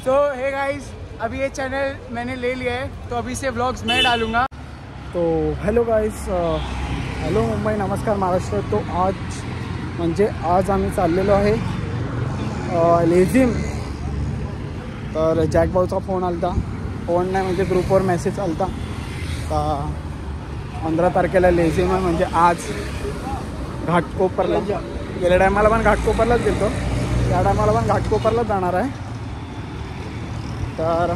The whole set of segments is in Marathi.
सो हे गाइस, अभी ये चैनल मैंने ले लिया है तो अभी से व्लॉग्स मैं डालूंगा। तो हॅलो गाईस, हॅलो मुंबई, नमस्कार महाराष्ट्र। तो आज आम्ही चाललेलो आहे लेझिम। तर जॅक भाऊचा फोन आलता, फोन नाही म्हणजे ग्रुपवर मेसेज आलता का 15 तारखेला लेझिम आहे, म्हणजे आज घाटकोपरला। गेल्या टायमाला पण घाटकोपरलाच गेलो, या टायमाला पण घाटकोपरलाच जाणार आहे। तर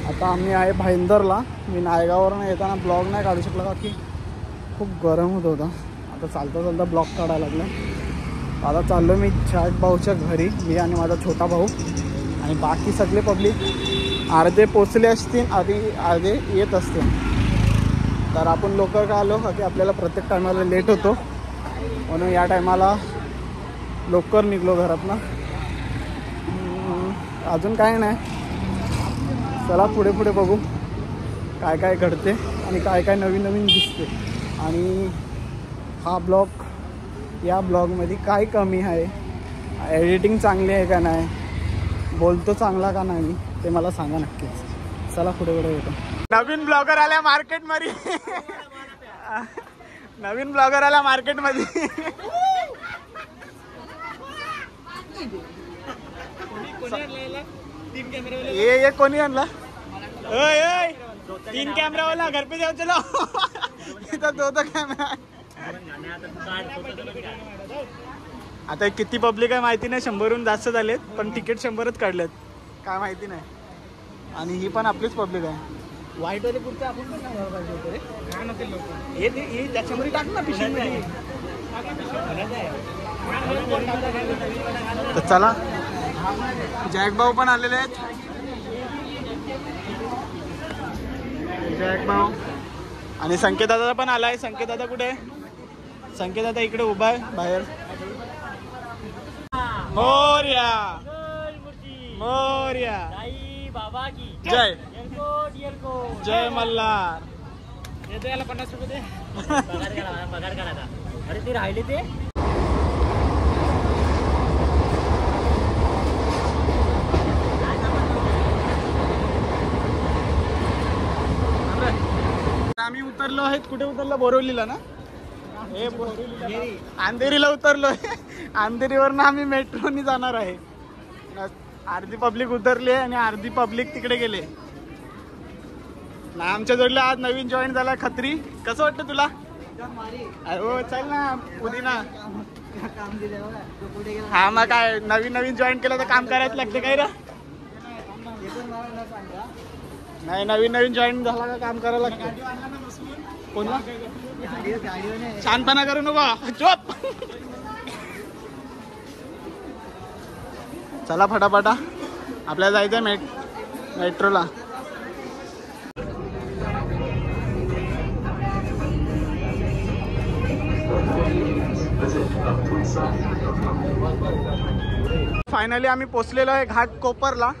आता आम्ही आहे भाईंदरला। मी नायगाववरून येताना ब्लॉग नाही काढू शकला का की खूप गरम होत होता। आता चालता चालता ब्लॉग काढायला लागला। आता चाललो मी जॅक भाऊच्या घरी, मी आणि माझा छोटा भाऊ आणि बाकी सगळे पब्लिक अर्धे पोचले असतील, अर्धे येत असतील। तर आपण लवकर का आलो का की आपल्याला प्रत्येक टायमाला लेट होतो, म्हणून या टायमाला लवकर निघलो घरातनं। अजून काय नाही, चला पुढे पुढे बघू काय काय घडते आणि काय काय नवीन नवीन दिसते आणि हा ब्लॉग, या ब्लॉगमध्ये काय कमी आहे, एडिटिंग चांगली आहे का नाही, बोलतो चांगला का नाही ते मला सांगा नक्कीच। चला पुढे पुढे येतो। नवीन ब्लॉगर आल्या मार्केटमध्ये, नवीन ब्लॉगर आला मार्केटमध्ये। ये कोणी आणला? ओय ओय, 3 कॅमेरा वाला घर पे जाओ चलो। इथं 2 कॅमेरा। आता किती पब्लिक आहे माहिती नाही, 100हून जास्त झालेत, पण तिकीट 100च काढलेत, काय माहिती नाही। आणि ही पण आपलीच पब्लिक आहे। वाईट वाले पुढचे आपण पण सांगायला पाहिजे होते रे, काय नसेल लोक हे त्याच्यामध्ये टाक ना पिशवीमध्ये। तर चला, जॅक भाऊ पण आलेले आहेत। जॅक भाऊ आणि संकेत दादा पण आलाय। संकेत दादा कुठे आहे? संकेत दादा इकडे उभा आहे बाहेर। मोरया मोरया, बाबा की जय जय मल्हार। मल्हार। येतो याला 50 रुपये दे, पगार करायचा। अरे ते राहिले ते आम्ही उतरलो आहेत। कुठे उतरलो? बोरिवलीला ना? हे अंधेरीला उतरलोय। अंधेरीवरनं आम्ही मेट्रोनी जाणार आहे। अर्धी पब्लिक उतरली आहे आणि अर्धी पब्लिक तिकडे गेले ना। आमच्या जोडला आज नवीन जॉईन झाला खत्री। कसं वाटतं तुला? अरे हो, चल ना पुदिना। हा मग काय, नवीन नवीन जॉईन केलं तर काम करायचं लागतं काय रे? नाही, नवीन नवीन जॉईन झाला का काम करायला लागतं। कोणला शांतपणा करू नको, चोप। चला फटाफटा, आपल्याला जायचंय मेट्रोला। फायनली आम्ही पोचलेलो आहे घाटकोपरला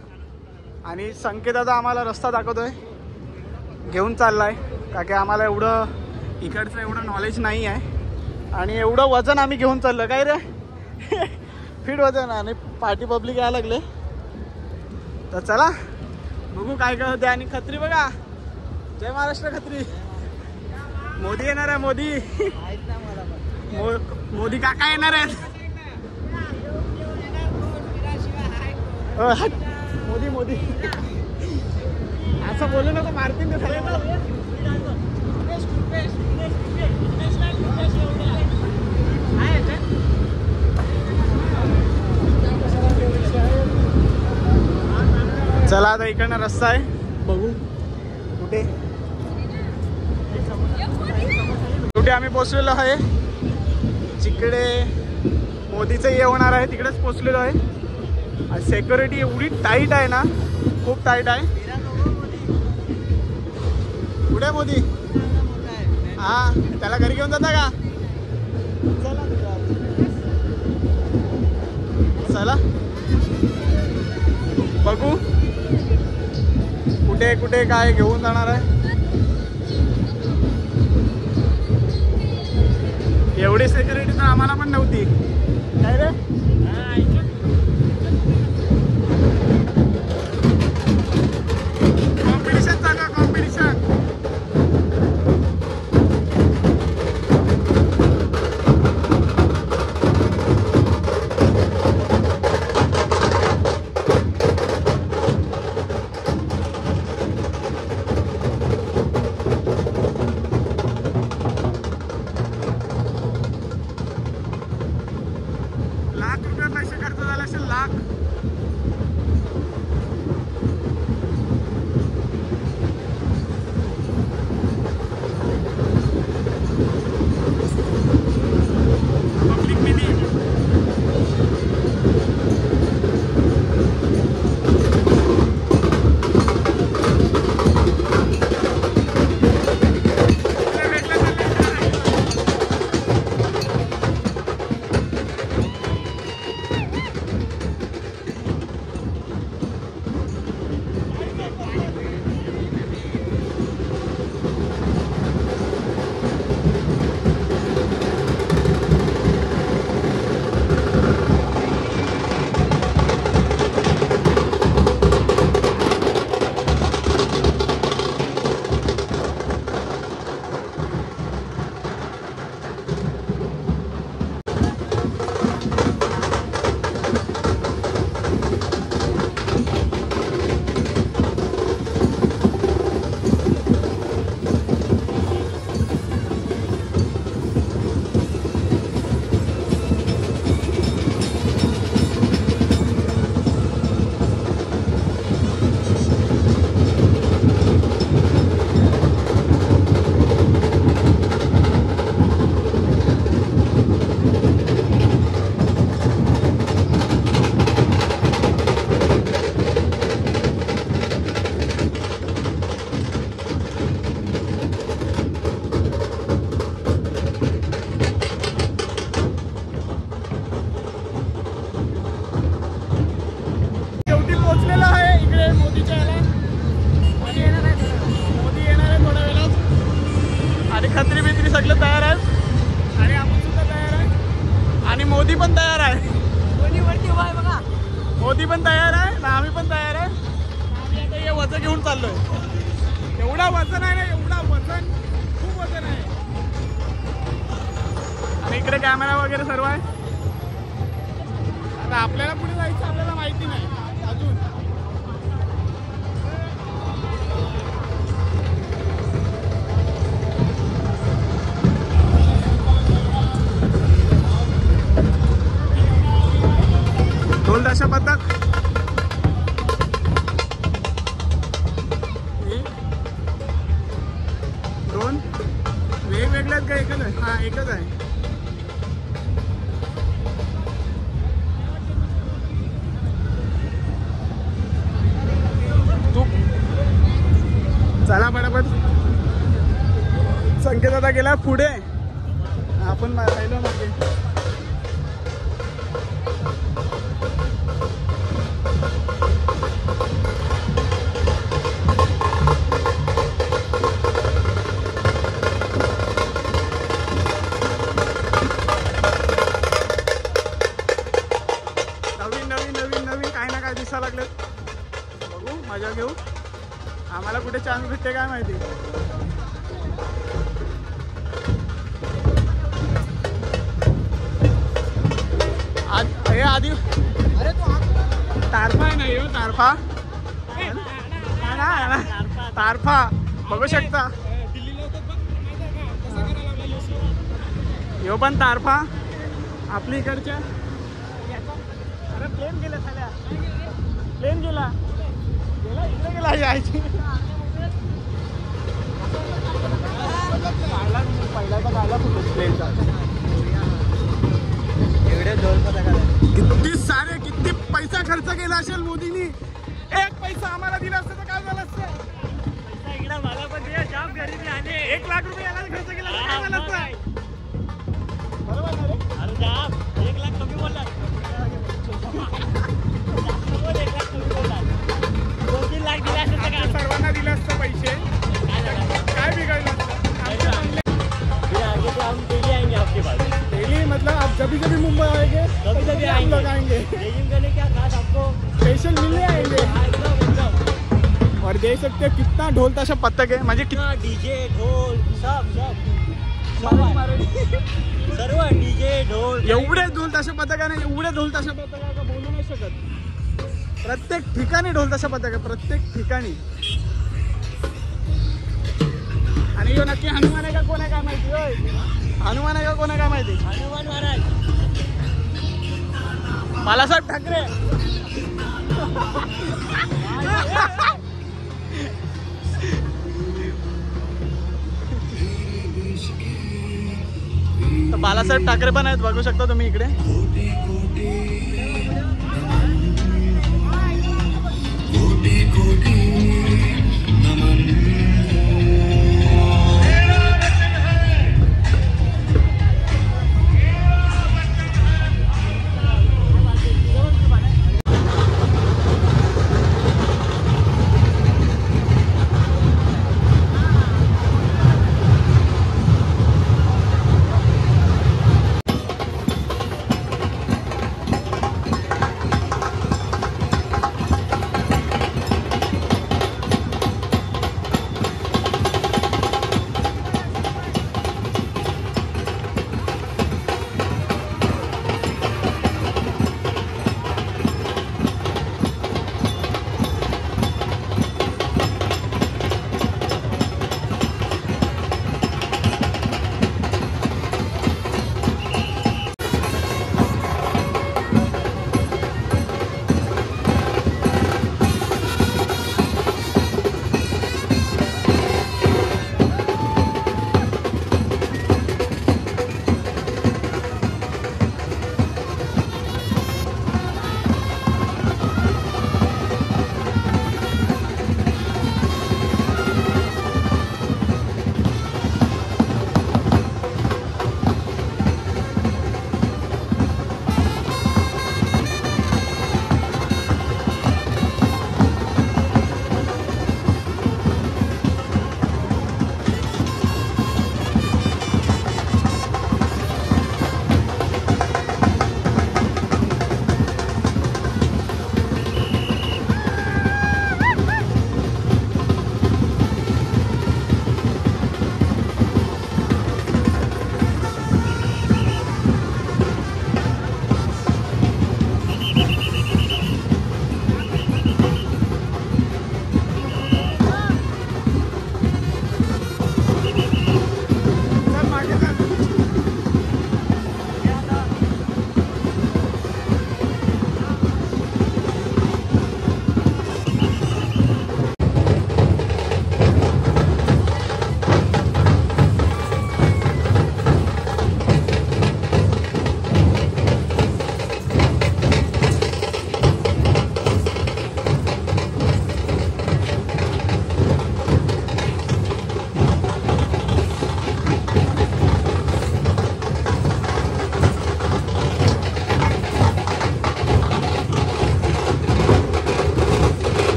आणि संकेत दादा आम्हाला रस्ता दाखवतोय, घेऊन चाललाय का की आम्हाला एवढं इकडचं एवढं नॉलेज नाही आहे आणि एवढं वजन आम्ही घेऊन चाललो काय रे। फिट वजन आणि पार्टी पब्लिक यायला लागले। तर चला बघू काय काय होते। आणि खत्री बघा, जय महाराष्ट्र खत्री। मोदी येणार आहे, मोदी मोदी काका येणार आहेत। मोदी मोदी असं बोलू नको, मारतील ते सगळे। चला आता इकडनं रस्ता आहे, बघू कुठे कुठे आम्ही पोचलेलो आहे। जिकडे मोदीचं ये होणार आहे तिकडेच पोचलेलो आहे। सिक्युरिटी एवढी टाईट आहे ना, खूप टाईट आहे। कुठे मोदी? हा, त्याला घरी घेऊन जाता का? चला बघू कुठे कुठे काय घेऊन जाणार आहे। एवढी सिक्युरिटी तर आम्हाला पण नव्हती काय रे। मोदीच्या याला मोदी येणार आहे थोड्या वेळात. आणि खत्री बित्री सगळे तयार आहेत आणि आपण सुद्धा तयार आहे आणि मोदी पण तयार आहे. बघा मोदी पण तयार आहे ना आम्ही पण तयार आहे. आम्ही आता हे वजन घेऊन चाललोय. एवढा वजन आहे ना एवढा वजन खूप वजन आहे. आणि इकडे कॅमेरा वगैरे सर्व आहे. आता आपल्याला पुढे जायचं आपल्याला माहिती नाही अजून. ढोल ताशा पथक दोन वेगवेगळे आहेत का एकच आहे? हा एकच आहे. तू चला पटापट. संकेत आता गेला पुढे आपण राहिलो मागे. दिसा लागले बघू मजा घेऊ. आम्हाला कुठे चान्स भेटते काय माहिती. हे आधी अरे तू तारफा आहे ना हे तारफा तारफा बघू शकता. यो पण तारफा आपली इकडच्या. अरे प्लेन गेला साल्या प्लेन गेला इकडे गेला यायची. पहिला तर काढला फुटो प्लेनचा. एवढे ढोल पथक किती सारे किती पैसा खर्च केला असेल मोदींनी. एक पैसा आम्हाला दिला असतं तर काय झालं असतं. पैसा इकडे मला पण दिला जाम गरीबी आले. 1 लाख रुपये याला खर्च केला तर काय झालं असतं. बरोबर ना रे. अरे जाम 1 लाख कमी बोलला. 2-3 लाख दिला असतं तर काय सर्वांना दिलं असतं पैसे काय बिघडलं असतं. हम डेली आएंगे आपके पास. डेली मतलब आप जब भी मुंबई आएंगे कभी कभी हम लोग आएंगे. रेजिंग करने क्या खास आपको स्पेशल मिलने आएंगे. एकदम और देख सकते हो कितना ढोल ताशा पथक है. म्हणजे कितना डीजे ढोल सब सर्व डीजे ढोल एवढे ढोल ताशा पथक आहे ना एवढे ढोल ताशा पथक आहे का बोलू नाही शकत. प्रत्येक ठिकाणी ढोल ताशा पथक आहे प्रत्येक ठिकाणी. आणि यो नक्की हनुमान आहे का कोण आहे काय माहिती. होय हनुमान आहे का कोण आहे काय माहिती. हनुमान महाराज बालासाहेब ठाकरे. तर बालासाहेब ठाकरे पण आहेत बघू शकता तुम्ही इकडे.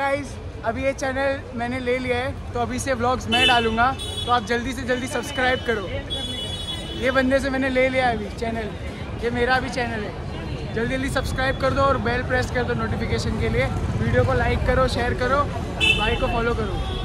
गाइस, अभी ये चैनल मैंने ले लिया है तो अभी से व्लॉग्स मैं डालूंगा, तो आप जल्दी से जल्दी सब्सक्राइब करो। ये बंदे से मैंने ले लिया है अभी चैनल, ये मेरा भी चैनल है। जल्दी जल्दी सब्सक्राइब कर दो और बेल प्रेस कर दो नोटिफिकेशन के लिए। वीडियो को लाइक करो, शेयर करो, भाई को फॉलो करो।